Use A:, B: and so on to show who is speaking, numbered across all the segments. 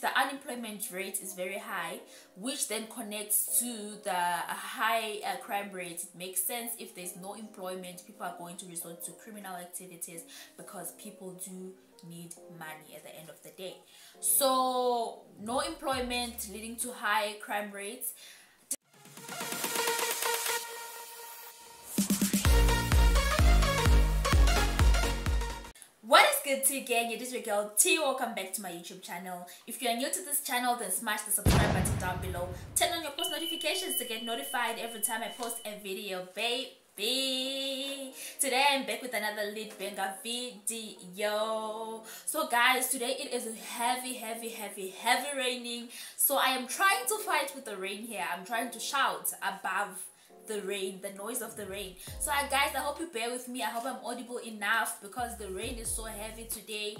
A: the unemployment rate is very high, which then connects to the high crime rate. It makes sense. If there's no employment, people are going to resort to criminal activities because people do need money at the end of the day. So no employment leading to high crime rates. What is good to you, gang? It is your girl T. Welcome back to my YouTube channel. If you are new to this channel, then smash the subscribe button down below. Turn on your post notifications to get notified every time I post a video, baby. Today I'm back with another lit banger video. So guys, today it is heavy raining. So I am trying to fight with the rain here. I'm trying to shout above the rain, the noise of the rain. So guys, I hope you bear with me. I hope I'm audible enough because the rain is so heavy today.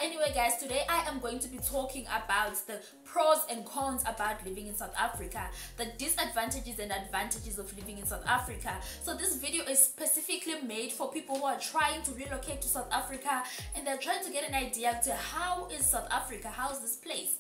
A: Anyway guys, today I am going to be talking about the pros and cons about living in South Africa, the disadvantages and advantages of living in South Africa. So this video is specifically made for people who are trying to relocate to South Africa and they're trying to get an idea to how is South Africa, how's this place,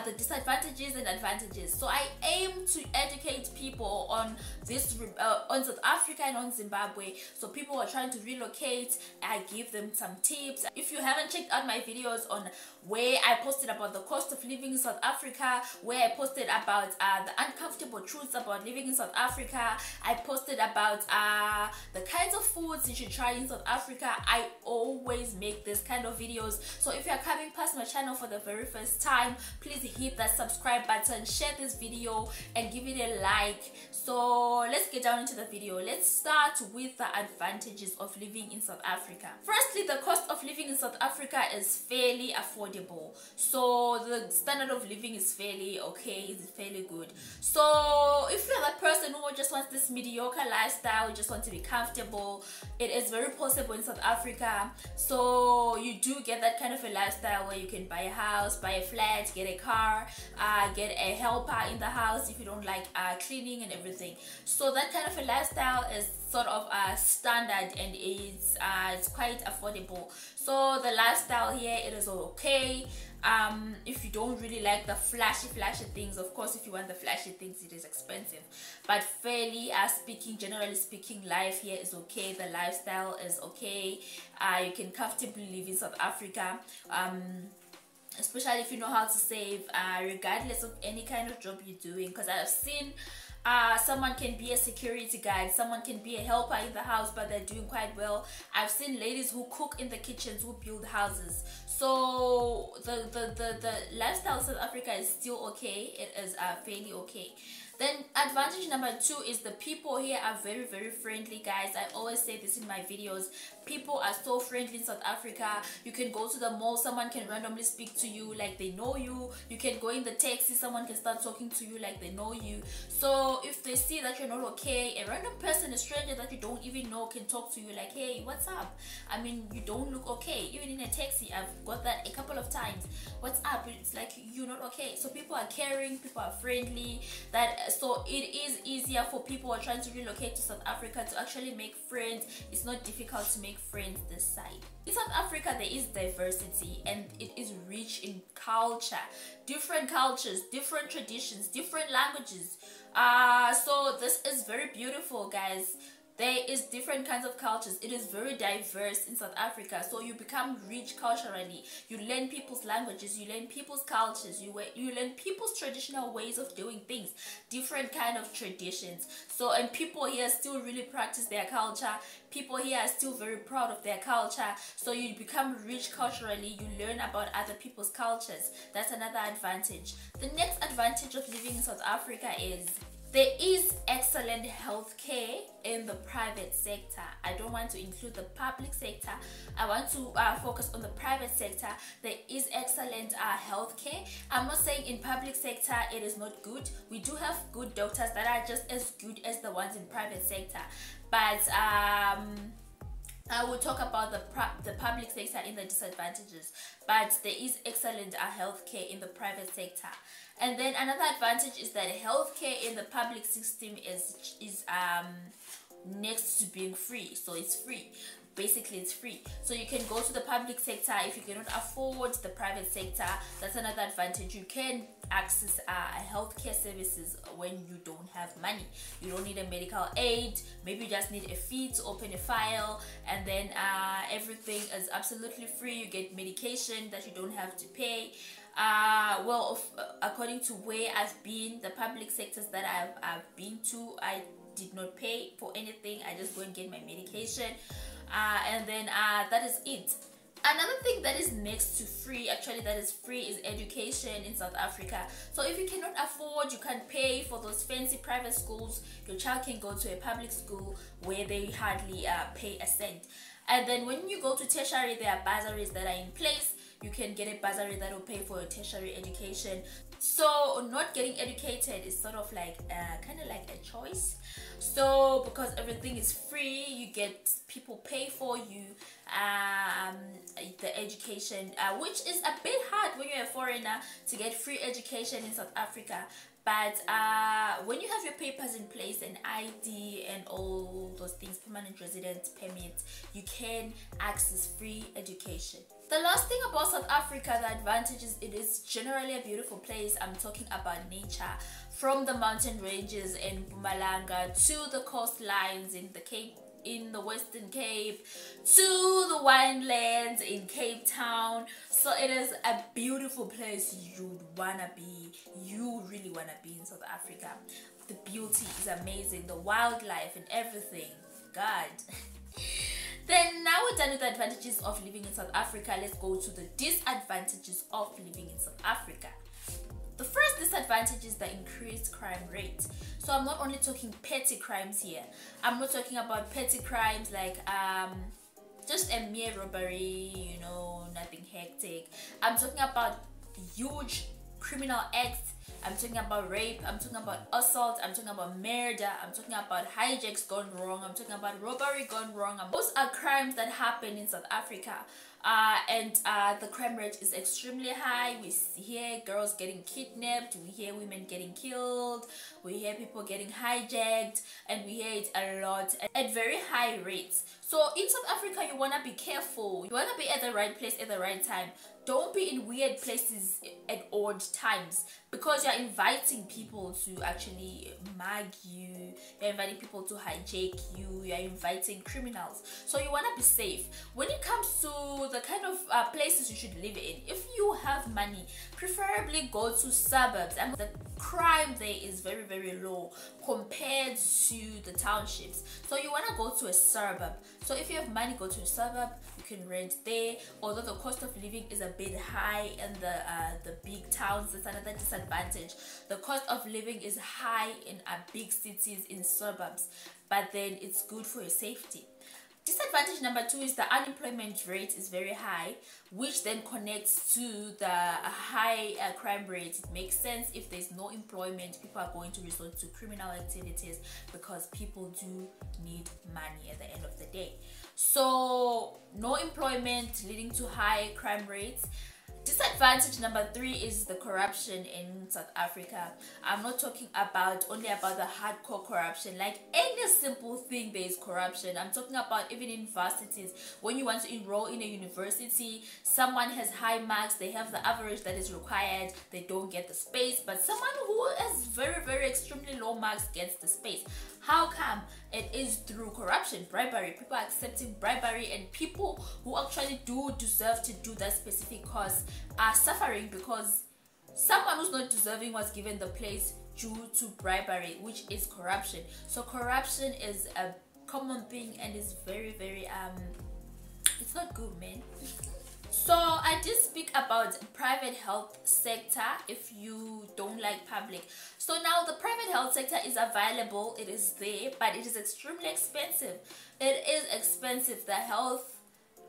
A: the disadvantages and advantages. So I aim to educate people on this on South Africa and on Zimbabwe. So people who are trying to relocate, I give them some tips. If you haven't checked out my videos on where I posted about the cost of living in South Africa, where I posted about the uncomfortable truths about living in South Africa, I posted about the kinds of foods you should try in South Africa. I always make this kind of videos. So if you're coming past my channel for the very first time, please hit that subscribe button, share this video and give it a like. So let's get down into the video. Let's start with the advantages of living in South Africa. Firstly, the cost of living in South Africa is fairly affordable. So the standard of living is fairly okay, it's fairly good. So if you're that person who just wants this mediocre lifestyle, just want to be comfortable, it is very possible in South Africa. So you do get that kind of a lifestyle where you can buy a house, buy a flat, get a car, get a helper in the house if you don't like cleaning and everything. So that kind of a lifestyle is sort of standard and it's quite affordable. So the lifestyle here, it is okay. If you don't really like the flashy things, of course if you want the flashy things, it is expensive, but fairly generally speaking, life here is okay. The lifestyle is okay. You can comfortably live in South Africa, especially if you know how to save, regardless of any kind of job you're doing, because I've seen someone can be a security guard, someone can be a helper in the house, but they're doing quite well. I've seen ladies who cook in the kitchens, who build houses. So the lifestyle of South Africa is still okay. It is fairly okay. Then advantage number 2 is the people here are very friendly, guys. I always say this in my videos. People are so friendly in South Africa. You can go to the mall, someone can randomly speak to you like they know you. You can go in the taxi, someone can start talking to you like they know you. So if they see that you're not okay, a random person, a stranger that you don't even know, can talk to you like, hey, what's up? I mean, you don't look okay. Even in a taxi, I've got that a couple of times. What's up? It's like, you're not okay. So people are caring, people are friendly. So it is easier for people who are trying to relocate to South Africa to actually make friends. It's not difficult to make friends this side. In South Africa, there is diversity and it is rich in culture, different cultures, different traditions, different languages. So this is very beautiful, guys. There is different kinds of cultures. It is very diverse in South Africa. So you become rich culturally. You learn people's languages. You learn people's cultures. You learn people's traditional ways of doing things. Different kind of traditions. So, and people here still really practice their culture. People here are still very proud of their culture. So you become rich culturally. You learn about other people's cultures. That's another advantage. The next advantage of living in South Africa is there is excellent healthcare in the private sector. I don't want to include the public sector. I want to focus on the private sector. There is excellent healthcare. I'm not saying in public sector it is not good. We do have good doctors that are just as good as the ones in private sector. But I will talk about the public sector in the disadvantages, but there is excellent healthcare in the private sector. And then another advantage is that healthcare in the public system is next to being free, so it's free. basically it's free. So you can go to the public sector. If you cannot afford the private sector, that's another advantage. You can access healthcare services when you don't have money. You don't need a medical aid. Maybe you just need a fee to open a file, and then everything is absolutely free. You get medication that you don't have to pay. According to where I've been, the public sectors that I've been to, I did not pay for anything. I just go and get my medication, and then that is it. Another thing that is next to free, actually that is free, is education in South Africa. So if you cannot afford, you can't pay for those fancy private schools, your child can go to a public school where they hardly pay a cent. And then when you go to tertiary, there are bursaries that are in place. You can get a bursary that will pay for your tertiary education. So not getting educated is sort of like kind of like a choice. So because everything is free, you get people pay for you the education, which is a bit hard when you're a foreigner to get free education in South Africa. But when you have your papers in place, an ID and all those things, permanent resident permit, you can access free education. The last thing about South Africa, the advantage is it is generally a beautiful place. I'm talking about nature, from the mountain ranges in Mpumalanga to the coastlines in the Cape, in the Western Cape, to the winelands in Cape Town. So it is a beautiful place. You really wanna be in South Africa. The beauty is amazing, the wildlife and everything. God. Then now we're done with the advantages of living in South Africa. Let's go to the disadvantages of living in South Africa. The first disadvantage is the increased crime rate. So I'm not only talking petty crimes here. I'm not talking about petty crimes like just a mere robbery, you know, nothing hectic. I'm talking about huge criminal acts. I'm talking about rape, I'm talking about assault, I'm talking about murder, I'm talking about hijacks gone wrong, I'm talking about robbery gone wrong. Those are crimes that happen in South Africa. And the crime rate is extremely high. We hear girls getting kidnapped, we hear women getting killed, we hear people getting hijacked, and we hear it a lot at very high rates. So in South Africa, you want to be careful. You want to be at the right place at the right time. Don't be in weird places at odd times, because you're inviting people to actually mug you, you're inviting people to hijack you, you're inviting criminals. So you want to be safe. When it comes to the kind of places you should live in, if you have money, preferably go to suburbs. And the crime there is very, very low compared to the townships. So you want to go to a suburb. So if you have money, go to a suburb. You can rent there, although the cost of living is a bit high in the big towns. That's another disadvantage. The cost of living is high in big cities, in suburbs, but then it's good for your safety. Disadvantage number 2 is the unemployment rate is very high, which then connects to the high crime rate. It makes sense. If there's no employment, people are going to resort to criminal activities because people do need money at the end of the day. So no employment leading to high crime rates. Disadvantage number 3 is the corruption in South Africa. I'm not talking only about the hardcore corruption. Like any simple thing, there is corruption. I'm talking about even universities. When you want to enroll in a university, someone has high marks, they have the average that is required, they don't get the space, but someone who has very, very extremely low marks gets the space. How come? It is through corruption, bribery. People are accepting bribery, and people who actually do deserve to do that specific course are suffering because someone who's not deserving was given the place due to bribery, which is corruption. So corruption is a common thing and is very, very it's not good, man. So I did speak about private health sector if you don't like public. So now the private health sector is available, it is there, but it is extremely expensive. It is expensive. The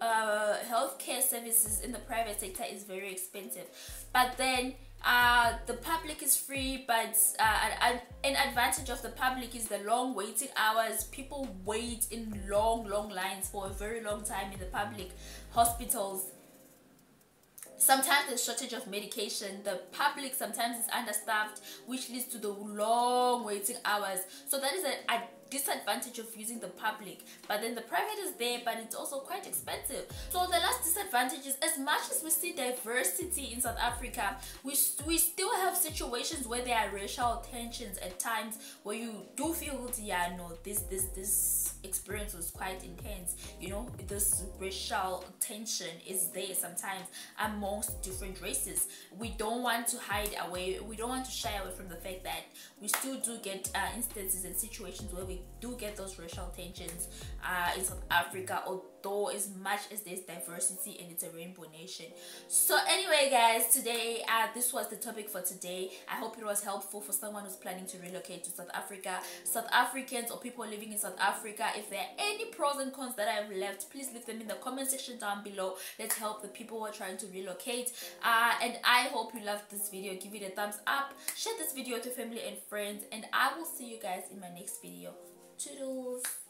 A: healthcare services in the private sector is very expensive. But then the public is free, but an advantage of the public is the long waiting hours. People wait in long lines for a very long time in the public hospitals. Sometimes there's shortage of medication. The public sometimes is understaffed, which leads to the long waiting hours. So that is a disadvantage of using the public, but then the private is there, but it's also quite expensive. So the last disadvantage is, as much as we see diversity in South Africa, we still have situations where there are racial tensions at times, where you do feel, yeah, no, this experience was quite intense. You know, this racial tension is there sometimes amongst different races. We don't want to hide away, we don't want to shy away from the fact that we still do get instances and situations where we do get those racial tensions in South Africa, although as much as there's diversity and it's a rainbow nation. So anyway guys, today this was the topic for today. I hope it was helpful for someone who's planning to relocate to South Africa. South Africans or people living in South Africa, if there are any pros and cons that I've left, please leave them in the comment section down below. Let's help the people who are trying to relocate. And I hope you loved this video. Give it a thumbs up, share this video to family and friends, and I will see you guys in my next video. Toodles.